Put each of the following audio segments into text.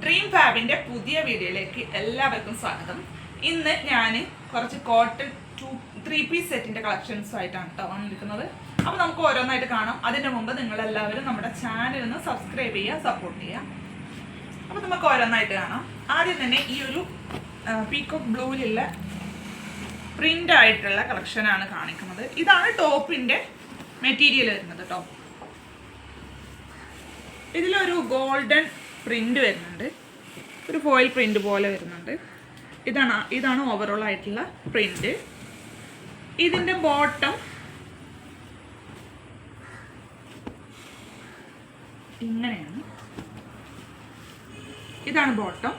Dream ഫാബിന്റെ പുതിയ വീഡിയോയിലേക്ക് എല്ലാവർക്കും സ്വാഗതം. ഇന്ന് ഞാൻ കുറച്ച് കോട്ടൺ 3-piece സെറ്റിന്റെ കളക്ഷൻസുമായിട്ടാണ് കേട്ടോ വന്നിരിക്കുന്നത്. അപ്പോൾ നമുക്ക് ഓരോന്നായിട്ട് കാണാം. അതിന്റെ മുമ്പ് നിങ്ങളെല്ലാവരും നമ്മുടെ ചാനൽ ഒന്ന് സബ്സ്ക്രൈബ് ചെയ്യുക, സപ്പോർട്ട് ചെയ്യുക. അപ്പോൾ നമുക്ക് ഓരോന്നായിട്ട് കാണാം. ആദ്യം തന്നെ ഈ ഒരു പീകോക്ക് ബ്ലൂവിലുള്ള പ്രിന്റ് ആയിട്ടുള്ള കളക്ഷനാണ് കാണിക്കുന്നത്. ഇതാണ് ടോപ്പിന്റെ മെറ്റീരിയൽ വരുന്നത് കേട്ടോ. ഇതിലൊരു ഗോൾഡൻ പ്രിന്റ് വരുന്നുണ്ട്, ഒരു ഫോയിൽ പ്രിന്റ് പോലെ വരുന്നുണ്ട്. ഇതാണ് ഓവറോൾ ആയിട്ടുള്ള പ്രിന്റ്. ഇതിന്റെ ബോട്ടം ഇങ്ങനെയാണ്. ഇതാണ് ബോട്ടം.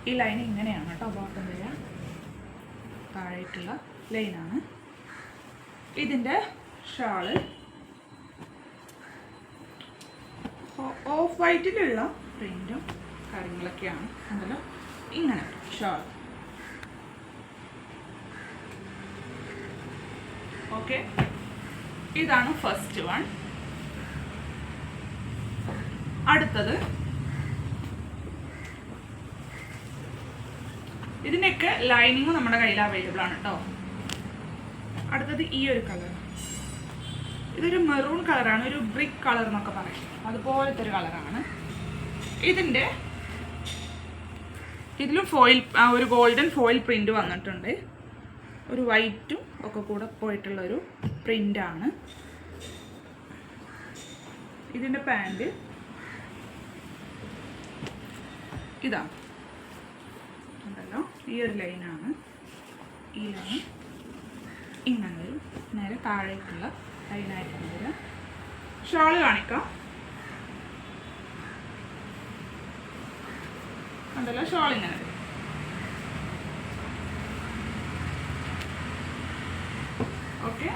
ഈ ലൈൻ ഇങ്ങനെയാണ് കേട്ടോ. ബോട്ടം വരിക താഴെയിട്ടുള്ള ലൈനാണ്. ഇതിന്റെ ഷാള് ഓഫ് വൈറ്റിലുള്ള പ്രിന്റും കാര്യങ്ങളൊക്കെയാണ്. അതല്ല ഇങ്ങനെ ഷാൾ. ഓക്കെ, ഇതാണ് ഫസ്റ്റ് വൺ. അടുത്തത് ഇതിൻ്റെയൊക്കെ ലൈനിങ് നമ്മുടെ കയ്യിൽ അവൈലബിൾ ആണ് കേട്ടോ. അടുത്തത് ഈ ഒരു കളർ. ഇതൊരു മെറൂൺ കളറാണ്, ഒരു ബ്രിക്ക് കളർ എന്നൊക്കെ പറയും, അതുപോലത്തെ ഒരു കളറാണ്. ഇതിലും ഒരു ഗോൾഡൻ ഫോയിൽ പ്രിന്റ് വന്നിട്ടുണ്ട്. ഒരു വൈറ്റും ഒക്കെ കൂടെ പോയിട്ടുള്ള ഒരു പ്രിന്റാണ്. ഇതിൻ്റെ പാൻറ് ഇതാണ് ഉണ്ടല്ലോ. ഈ ഒരു ലൈനാണ്. ഈ ലൈൻ ഇങ്ങനെ ഒരു നേരെ താഴേക്കുള്ള ലൈനായിട്ടാണ് വരിക. ഷാള് കാണിക്കാം. ഉണ്ടല്ലോ, ഷാൾ ഇങ്ങനെ വരും. ഓക്കെ,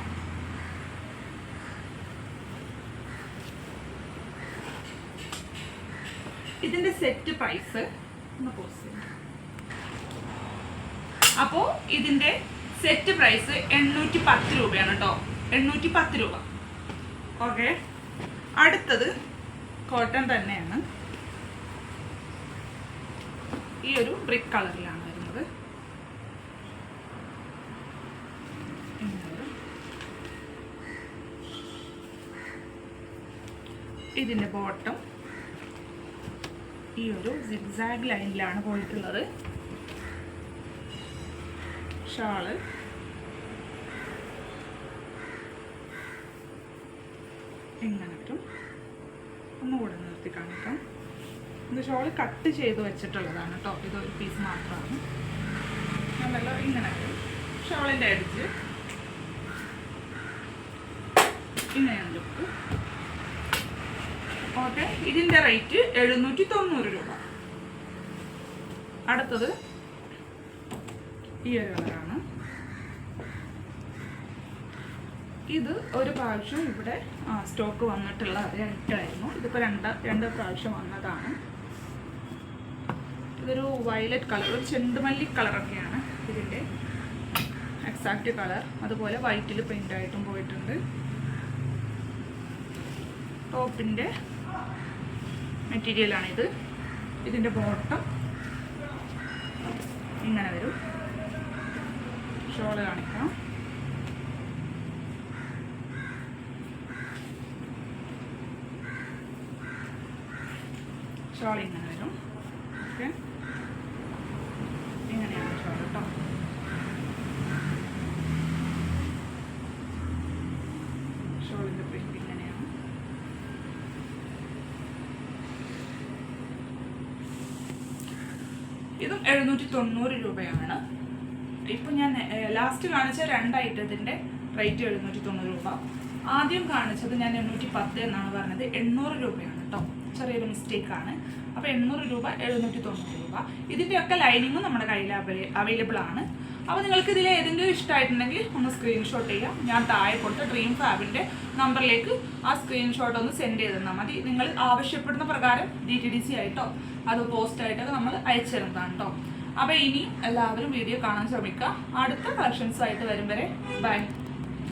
ഇതിന്റെ സെറ്റ് പ്രൈസ് ഒന്ന് പോസ്റ്റ് ചെയ്യാം. അപ്പോ ഇതിന്റെ സെറ്റ് പ്രൈസ് 810 രൂപയാണ് കേട്ടോ. 810 രൂപ. ഓക്കെ, അടുത്തത് കോട്ടൺ തന്നെയാണ്. ഈ ഒരു ബ്രിക്ക് കളറിലാണ് വരുന്നത്. ഇതിന്റെ ബോട്ടം ഈ ഒരു സിഗ്സാഗ് ലൈനിലാണ് പോയിട്ടുള്ളത്. ഷാള് ഇങ്ങനെ വരും. ഒന്നുകൂടെ നിർത്തി കാണിക്കാം. ഇത് ഷോള് കട്ട് ചെയ്ത് വെച്ചിട്ടുള്ളതാണ് കേട്ടോ. ഇതൊരു പീസ് മാത്രമാണ്. നല്ല ഇങ്ങനെ വരും. ഷോളിൻ്റെ അടിച്ച് ഇങ്ങനെയാണ് ലുക്ക്. ഓക്കെ, ഇതിൻ്റെ റേറ്റ് 790 രൂപ. അടുത്തത് ഈ ഒരു കളറാണ്. ഇത് ഒരു പ്രാവശ്യം ഇവിടെ സ്റ്റോക്ക് വന്നിട്ടുള്ള ഐറ്റമായിരുന്നു. ഇതിപ്പോൾ രണ്ട് പ്രാവശ്യം വന്നതാണ്. ഇതൊരു വയലറ്റ് കളർ, ഒരു ചെണ്ടുമല്ലി കളറൊക്കെയാണ് ഇതിൻ്റെ എക്സാക്റ്റ് കളർ. അതുപോലെ വൈറ്റിൽ പ്രിൻ്റ് ആയിട്ടും പോയിട്ടുണ്ട്. ടോപ്പിൻ്റെ മെറ്റീരിയലാണിത്. ഇതിൻ്റെ ബോട്ടം ഇങ്ങനെ വരും. ഷോള് കാണിക്കാം. ഷോൾ ഇങ്ങനെ വരും. ഓക്കെ, ഇങ്ങനെയാണ് ഷോൾ കേട്ടോ. ഷോളിൻ്റെ പ്രിന്റ് ഇങ്ങനെയാണ്. ഇതും 790 രൂപയാണ്. ഇപ്പം ഞാൻ ലാസ്റ്റ് കാണിച്ച 2 ഐറ്റത്തിൻ്റെ റേറ്റ് 790 രൂപ. ആദ്യം കാണിച്ചത് ഞാൻ 810 എന്നാണ് പറഞ്ഞത്. 800 രൂപയാണ് കേട്ടോ. ചെറിയൊരു മിസ്റ്റേക്കാണ്. അപ്പോൾ 800 രൂപ, 790 രൂപ. ഇതിൻ്റെയൊക്കെ ലൈനിങ്ങും നമ്മുടെ കയ്യിൽ അവൈലബിൾ ആണ്. അപ്പോൾ നിങ്ങൾക്ക് ഇതിൽ ഏതെങ്കിലും ഇഷ്ടമായിട്ടുണ്ടെങ്കിൽ ഒന്ന് സ്ക്രീൻഷോട്ട് ചെയ്യാം. ഞാൻ താഴെ കൊടുത്ത ഡ്രീം ഫാബിൻ്റെ നമ്പറിലേക്ക് ആ സ്ക്രീൻഷോട്ട് ഒന്ന് സെൻഡ് ചെയ്ത് തന്നാൽ മതി. നിങ്ങൾ ആവശ്യപ്പെടുന്ന പ്രകാരം DTDC ആയിട്ടോ അത് പോസ്റ്റായിട്ടൊക്കെ നമ്മൾ അയച്ചു തരുന്നതാണ് കേട്ടോ. അപ്പോൾ ഇനി എല്ലാവരും വീഡിയോ കാണാൻ ശ്രമിക്കുക. അടുത്ത കളക്ഷൻസ് ആയിട്ട് വരും വരെ ബൈ.